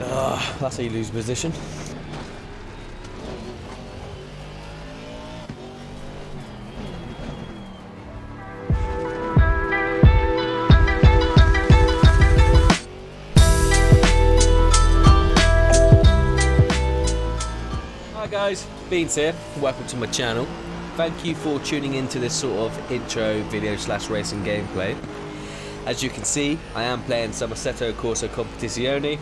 That's how you lose position. Hi guys, Beans here, welcome to my channel. Thank you for tuning into this sort of intro video / racing gameplay. As you can see, I am playing some Assetto Corsa Competizione,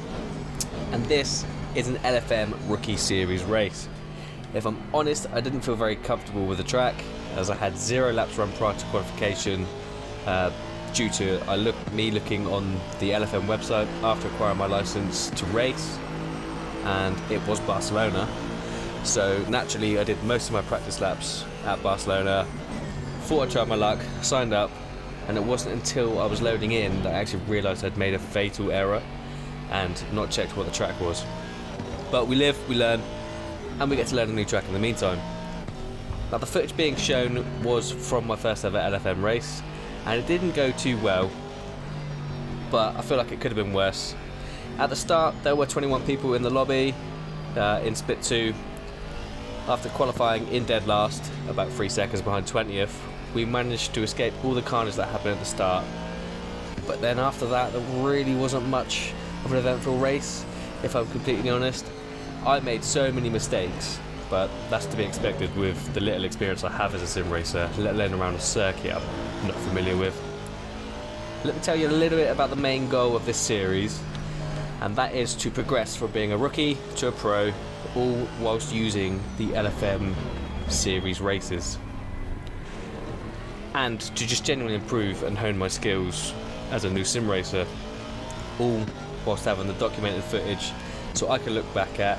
and this is an LFM Rookie Series race. If I'm honest, I didn't feel very comfortable with the track, as I had 0 laps run prior to qualification due to me looking on the LFM website after acquiring my license to race, and it was Barcelona. So naturally I did most of my practice laps at Barcelona, thought I'd try my luck, signed up, and it wasn't until I was loading in that I actually realised I'd made a fatal error and not checked what the track was. But we live, we learn, and we get to learn a new track in the meantime. Now the footage being shown was from my first ever LFM race, and it didn't go too well, but I feel like it could have been worse. At the start there were 21 people in the lobby in split 2. After qualifying in dead last, about 3 seconds behind 20th, we managed to escape all the carnage that happened at the start. But then after that, there really wasn't much of an eventful race, if I'm completely honest. I made so many mistakes, but that's to be expected with the little experience I have as a sim racer, let alone around a circuit I'm not familiar with. Let me tell you a little bit about the main goal of this series, and that is to progress from being a rookie to a pro, all whilst using the LFM series races, and to just genuinely improve and hone my skills as a new sim racer, all whilst having the documented footage so I can look back at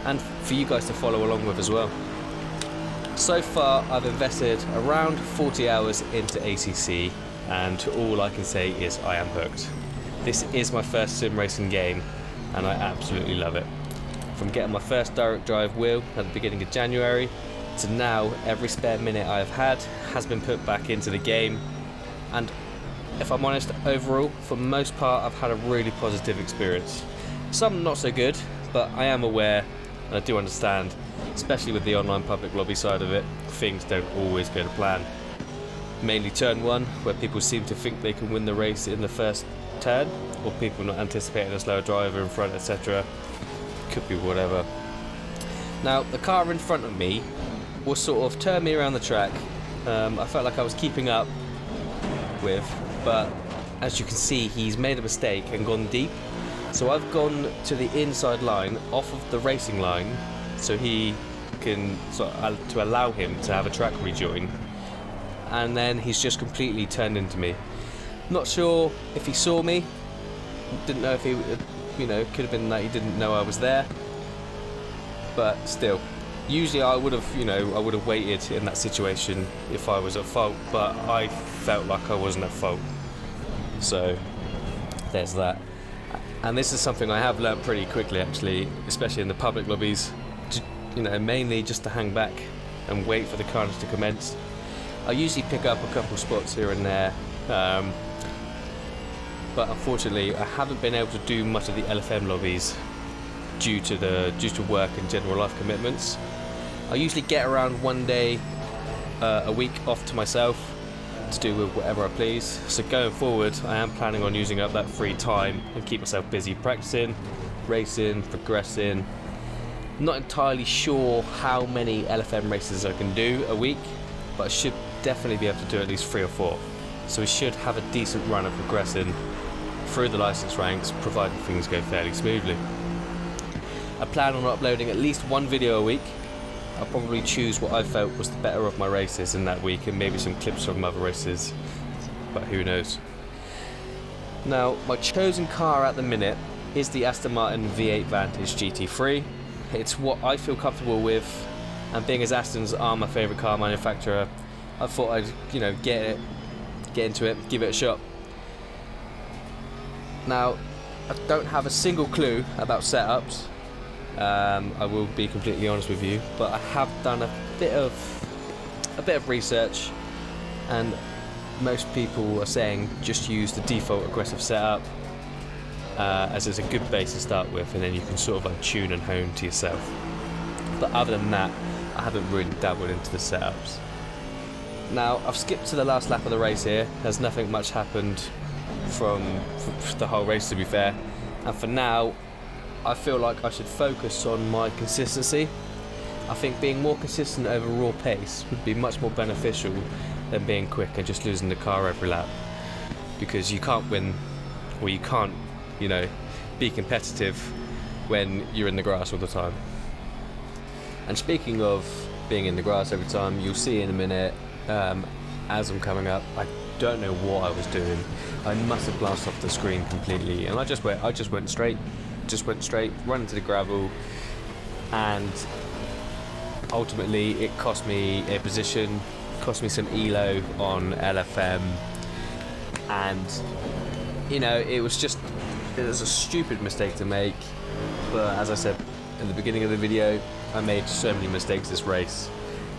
and for you guys to follow along with as well. So far I've invested around 40 hours into ACC, and all I can say is I am hooked. This is my first sim racing game and I absolutely love it. From getting my first direct drive wheel at the beginning of January to now, every spare minute I've had has been put back into the game, and if I'm honest, overall for the most part I've had a really positive experience. Some not so good, but I am aware and I do understand, especially with the online public lobby side of it, things don't always go to plan. Mainly turn 1, where people seem to think they can win the race in the first turn, or people not anticipating a slower driver in front, etc. Could be whatever. Now the car in front of me will sort of turn me around the track. I felt like I was keeping up with, but as you can see he's made a mistake and gone deep, so I've gone to the inside line off of the racing line so he can to allow him to have a track rejoin, and then he's just completely turned into me. Not sure if he saw me, didn't know if he, could have been that he didn't know I was there, but still, usually I would have waited in that situation if I was at fault, but I felt like I wasn't at fault, so there's that. And this is something I have learnt pretty quickly actually, especially in the public lobbies, mainly just to hang back and wait for the carnage to commence. I usually pick up a couple spots here and there, but unfortunately I haven't been able to do much of the LFM lobbies due to work and general life commitments. I usually get around 1 day a week off to myself to do with whatever I please, so going forward I am planning on using up that free time and keep myself busy practicing, racing, progressing. Not entirely sure how many LFM races I can do a week, but I should definitely be able to do at least 3 or 4, so we should have a decent run of progressing through the license ranks, providing things go fairly smoothly. I plan on uploading at least 1 video a week. I'll probably choose what I felt was the better of my races in that week and maybe some clips from other races, but who knows. Now my chosen car at the minute is the Aston Martin V8 Vantage GT3. It's what I feel comfortable with, and being as Astons are my favourite car manufacturer, I thought I'd get into it, give it a shot. Now I don't have a single clue about setups, I will be completely honest with you, but I have done a bit of research, and most people are saying just use the default aggressive setup. as it's a good base to start with, and then you can sort of like tune and hone to yourself. But other than that, I haven't really dabbled into the setups. Now, I've skipped to the last lap of the race here. There's nothing much happened from the whole race, to be fair. And for now, I feel like I should focus on my consistency. I think being more consistent over raw pace would be much more beneficial than being quick and just losing the car every lap. Because you can't win, or you can't, be competitive when you're in the grass all the time. And speaking of being in the grass every time, you'll see in a minute, as I'm coming up, I don't know what I was doing. I must have glanced off the screen completely, and I just went straight, run into the gravel, and ultimately it cost me a position, cost me some elo on LFM, and it was a stupid mistake to make. But as I said in the beginning of the video, I made so many mistakes this race,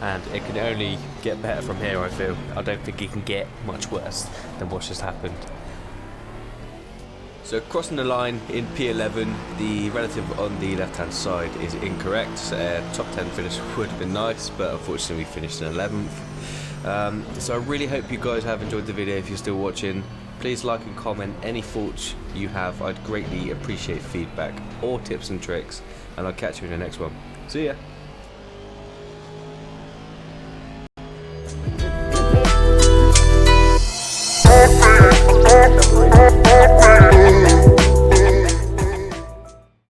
and it can only get better from here, I feel. I don't think it can get much worse than what's just happened. So crossing the line in P11, the relative on the left hand side is incorrect. Top 10 finish would have been nice, but unfortunately we finished in 11th. So I really hope you guys have enjoyed the video. If you're still watching, please like and comment any thoughts you have. I'd greatly appreciate feedback or tips and tricks, and I'll catch you in the next one. See ya!